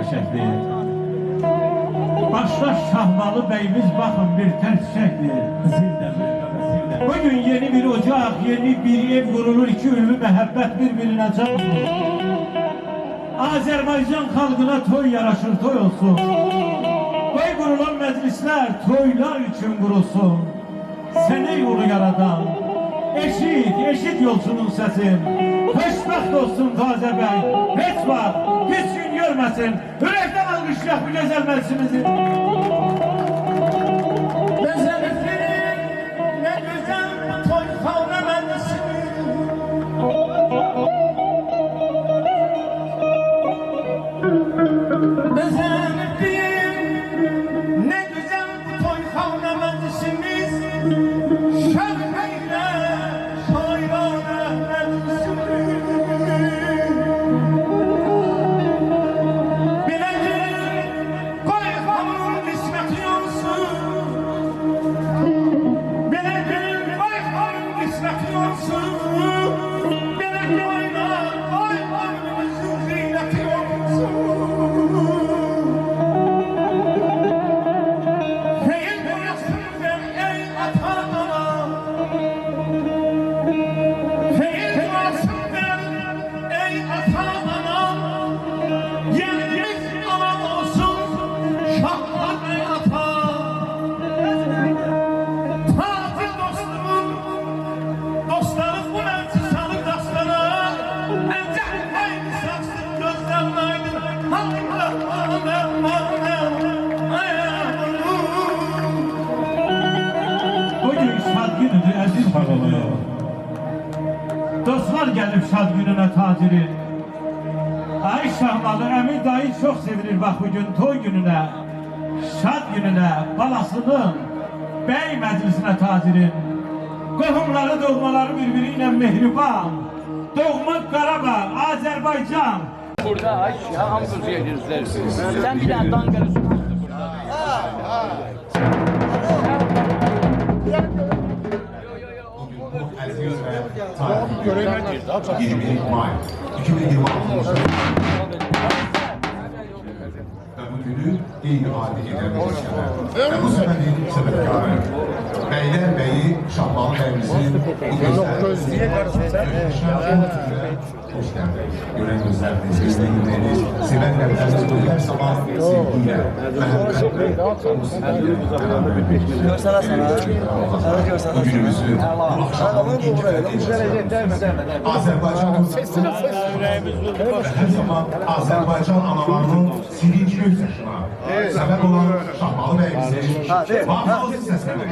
çiçəkdir. Başda Şahmalı bəyimiz baxın bir tər çiçəkdir. Bugün yeni bir ocaq, yeni bir ev qurulur, iki ünlü məhəbbət bir-birinə can olur. Azərbaycan xalqına toy yaraşır, toy olsun. Qoy qurulan məclislər toylar üçün qurulsun. Sənə yolu yaradan, eşit yolçunun səsin. Xoşbəxt olsun Tazə bəy, heç vaxt, heç gün görməsin. Ürəkdən alqışlayaq bu gözəl məclisimizi. Dostlar gelip şad gününe tacirin. Ay Şahmalı Əmi dayı çok sevinir bak bugün toy gününe, şad gününe, balasının bey meclisine tacirin. Qohumları, doğmaları birbiriyle mehriban. Doğma Qarabağ, Azerbaycan. Burada Ayşe hamburger yüzleri. Sen bir daha Dankara sokakta burada. 21 May 2026 ve bu günü iyi ifade eden bir sefer. Ve bu seferin sebepkarı Beyler Beyi Şahmalı Beyimizin bu gözler gören gözleriniz, izleyicileriniz, seven kalpleriniz bu her zaman sevgiyle, mehebbetle, Görsene sana. bu günümüzü, bu akşamın ikinci Azerbaycan'ın her zaman Azerbaycan analarının sevinci gözyaşına sebep olan Şahmalı Beyimizin vafazı seslenir.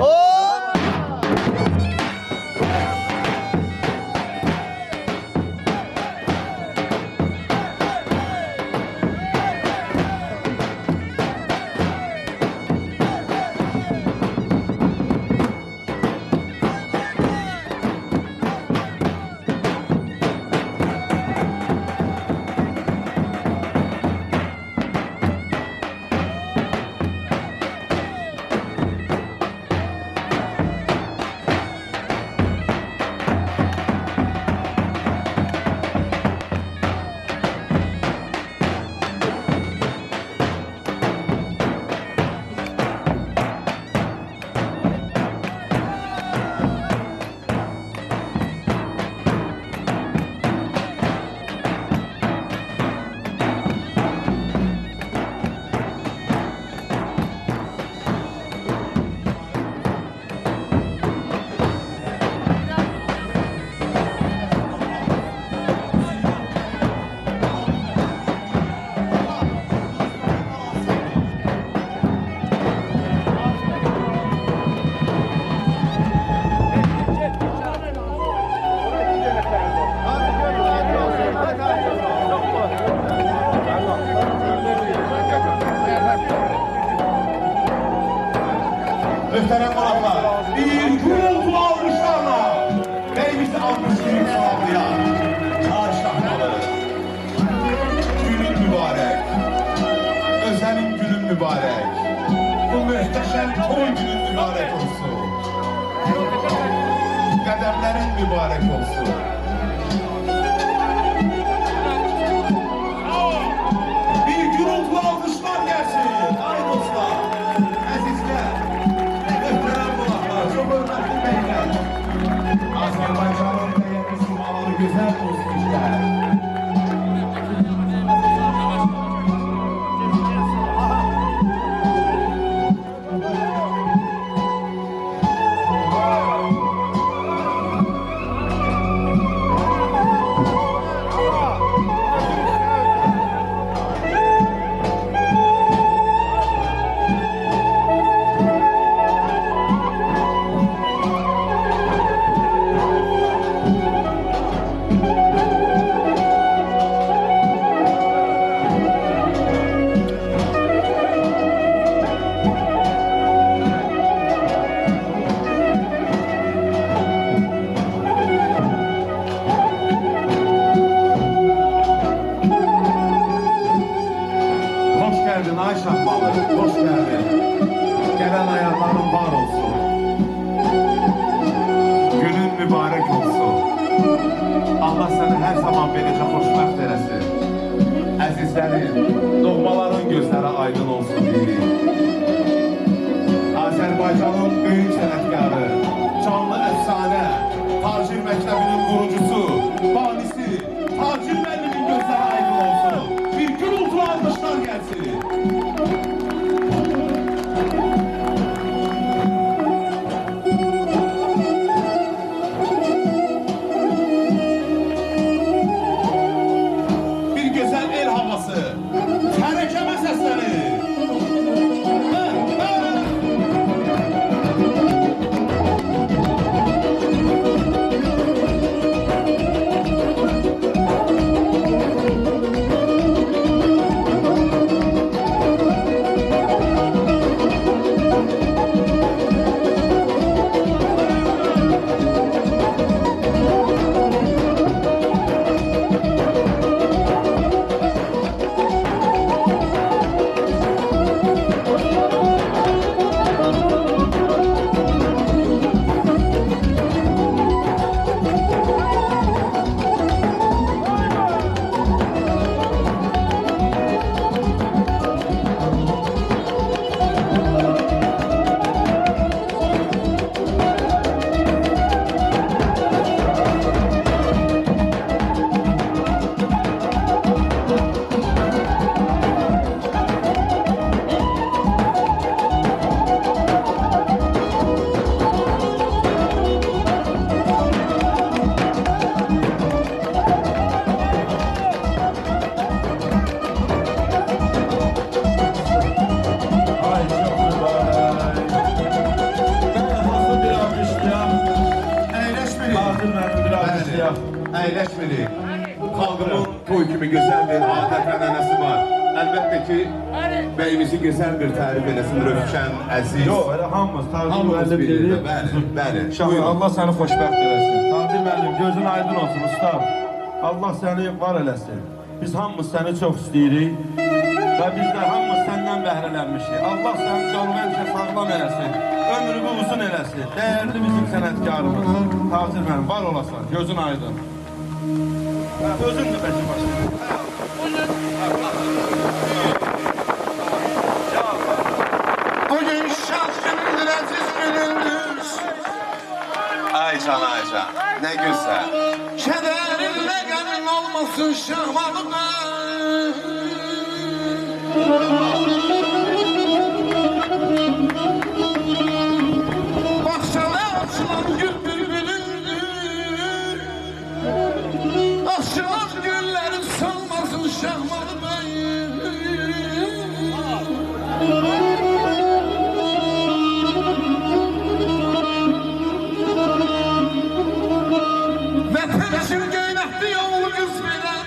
Muhterem konaklar, bir gurultulu alkışlarla beyimizi almış büyük sağlıya. Şahmalı, günün mübarek, Özel'in günün mübarek, bu muhteşem toy günün mübarek olsun. Qədəmlərin mübarek olsun. Bir gurultulu Allah səni hər zaman beləcə xoşbəxt eləsin. Əzizlərim, doğmaların gözləri aydın olsun deyirik. Azərbaycanın böyük sənətkarı, canlı əfsanə, Tacir Məktəbinin qurucusu, banisi, Tacir müəllimin gözləri aydın olsun. Bir gürültülü alqışlar gəlsin. Bir gözəl el havası, tərəkəmə səsləri. Əyləşmirik. Xalqımın toy kimi gözəl bir adət-ənənəsi var. Əlbəttə ki, bəyimizi gözəl bir tərif eləsin, Rövşən, əziz. Yox, elə hamımız Tacir Hamımız müəllim bilir, deyir. bəli, bəli. Şahı, Buyurun. Allah səni xoşbəxt eləsin. Tacir müəllim, gözün aydın olsun, usta. Allah səni var eləsin. Biz hamımız səni çox istəyirik və biz də hamımız səndən bəhrələnmişik. Allah səni canlı həmişə sağlam eləsin, ömrünü uzun eləsin. Dəyərli bizim sənətkarımız. Tacir müəllim, var olasan, gözün aydın. Özün də bəki başlayın. Bugün şad günündür, əziz günündür. Ay can, ay can, nə gözəl. Kədərinlə qəmin olmasın şahmalıqda. Baxşalı açılan gül bülbülündür. Açılan gülləri solmasın şahmalıqda. Vətənçim göynəkli yollu qız verən,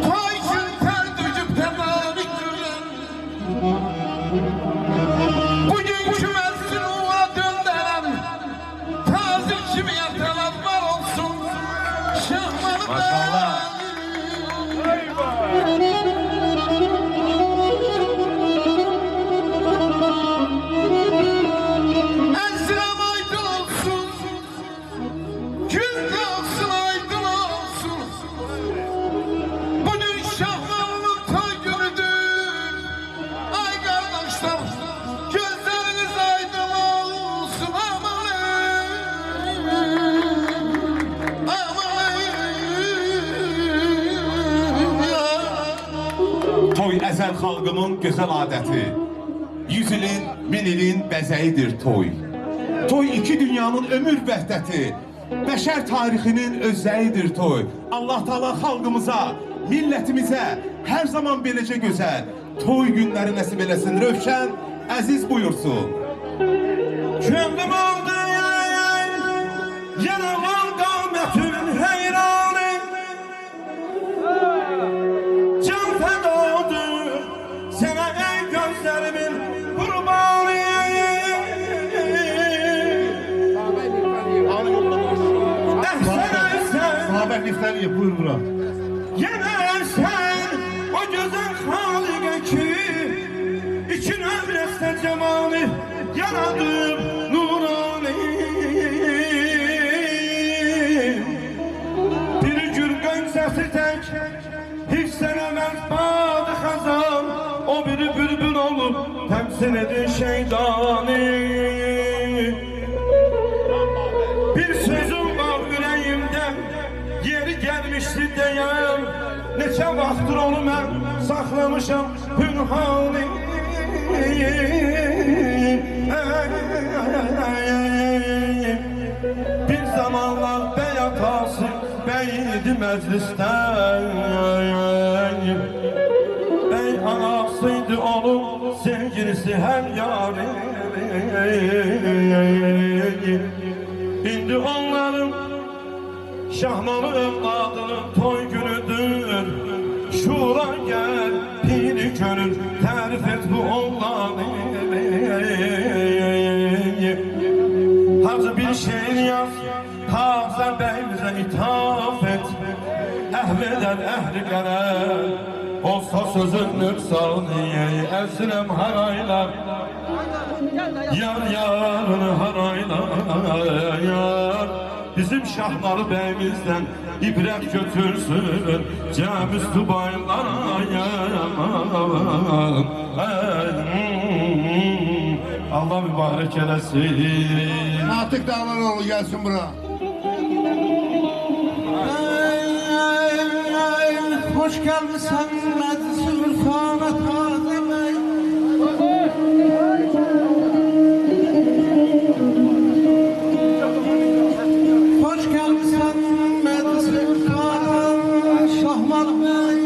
toy üçün tər döküb tədarik görən, bugünkü məzsin uğa döndərən, tazir kimi yatələr var olsun, şahmanı Maşallah. Əzrəm aydın olsun, gün qalsın aydın olsun. Bugün şahmanın toy günüdür. Ay qardaşlar, gözləriniz aydın olsun. Amanın. Toy əzəl xalqımın gözəl adəti. 100 ilin, 1000 ilin bəzəyidir toy. Toy iki dünyanın ömür vəhdəti. Bəşər tarixinin özəyidir toy. Allah Taala xalqımıza, millətimizə hər zaman beləcə gözəl toy günləri nəsib eləsin. Rövşən, əziz buyursun. Könlüm oldu yanalan qamətin heyranı, can fədadır sənə ey gözlərimin qurbanı. Haber Niftaliye buyur bura. Yener sen o güzel haline ki için ömreste cemal'i yaradım nurani. Hasreti şeytani. Bir sözüm var yüreğimde, yeri gelmişti deyəm. Neçə vaxtdır onu mən saxlamışam pünhani. Bir zamanlar bəy atası bəydi məclisdə, bəy anasıydı onun sevgilisi həm yari. İndi onların Şahmalı evladının toy günüdür. Şura gel piri gönül tərif et bu oğlanı. Hacı bir şiir yaz, taze beyimize ithaf et. Ehleden ehli qərə, olsa sözün nüksaniye. Əzrəm haraylar, yar yarını haraylar, yar. Bizim Şahmalı bəyimizdən ibrət götürsün, cəm üstü baylara. Allah mübarək eləsin. Natiq Dağlanoğlu gelsin bura. Hoş gelmişsin Zülfana Tazime. Hoş gelmişsin Zülfana Şahmalı Bey.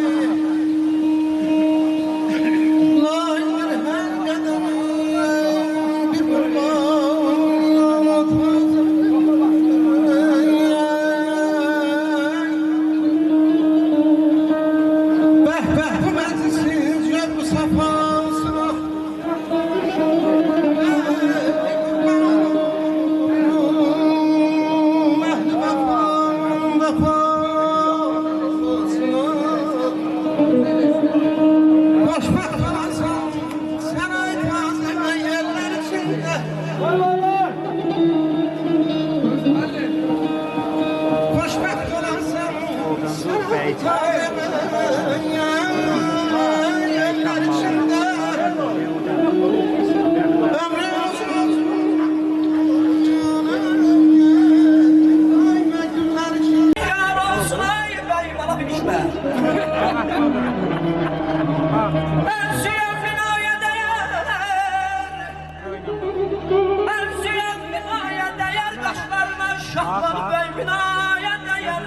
Şahmalı Bey binaya değer.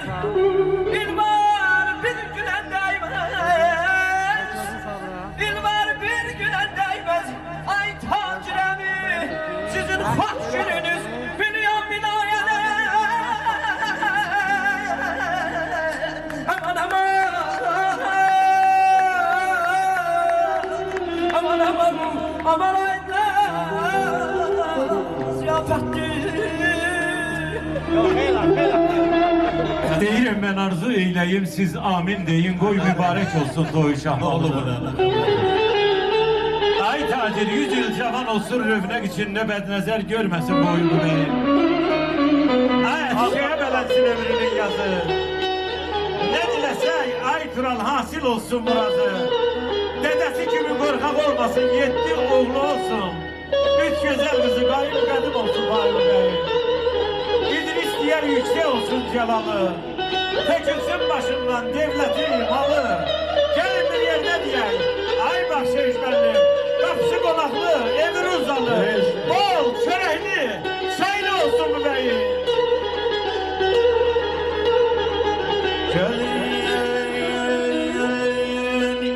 İlvar bir güne değmez. İlvar bir güne değmez. Ay taciremi sizin hoş gününüz dünya binaya değer. Aman aman. Aman aman. Aman ayda. Ziyafetli. Deyirəm mən arzu eyləyim, siz amin deyin, qoy mübarək olsun toy Şahmalı. Ay tacir, 100 yıl cavan olsun, rövnək içində bədnəzər görməsin boyunu beyin. Ay əşeyə bələnsin ömrünün yazı. Ne diləsək, ay kral hasil olsun murazı. Dedəsi kimi qorxaq olmasın, 7 oğlu olsun. 3 gözəl qızı, qayıb qədim olsun bayılı beyin. Diğer yüksek olsun celalı. Tökülsün başından devleti, malı. Gelin bir yerde diyeyim. Ay bahşiş bendim. Kapısı konaklı, evi uzalı. Bol, çörehli, çaylı olsun bu beyin. Gelin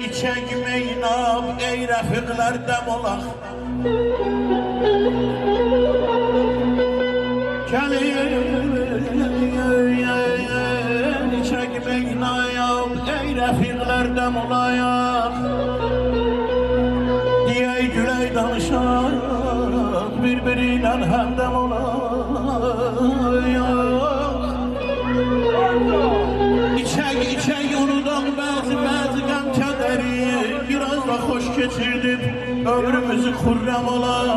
içek meynab, ey rəfiqlər dəm olaq. Gelin içek meynab, ey rəfiqlər dəm olayaq. Diyey güley danışaq, birbiriyle həmdəm olayaq. İçek unudan bəzi qəm kədəri, biraz da xoş keçirdib, ömrümüzü xürrəm olar.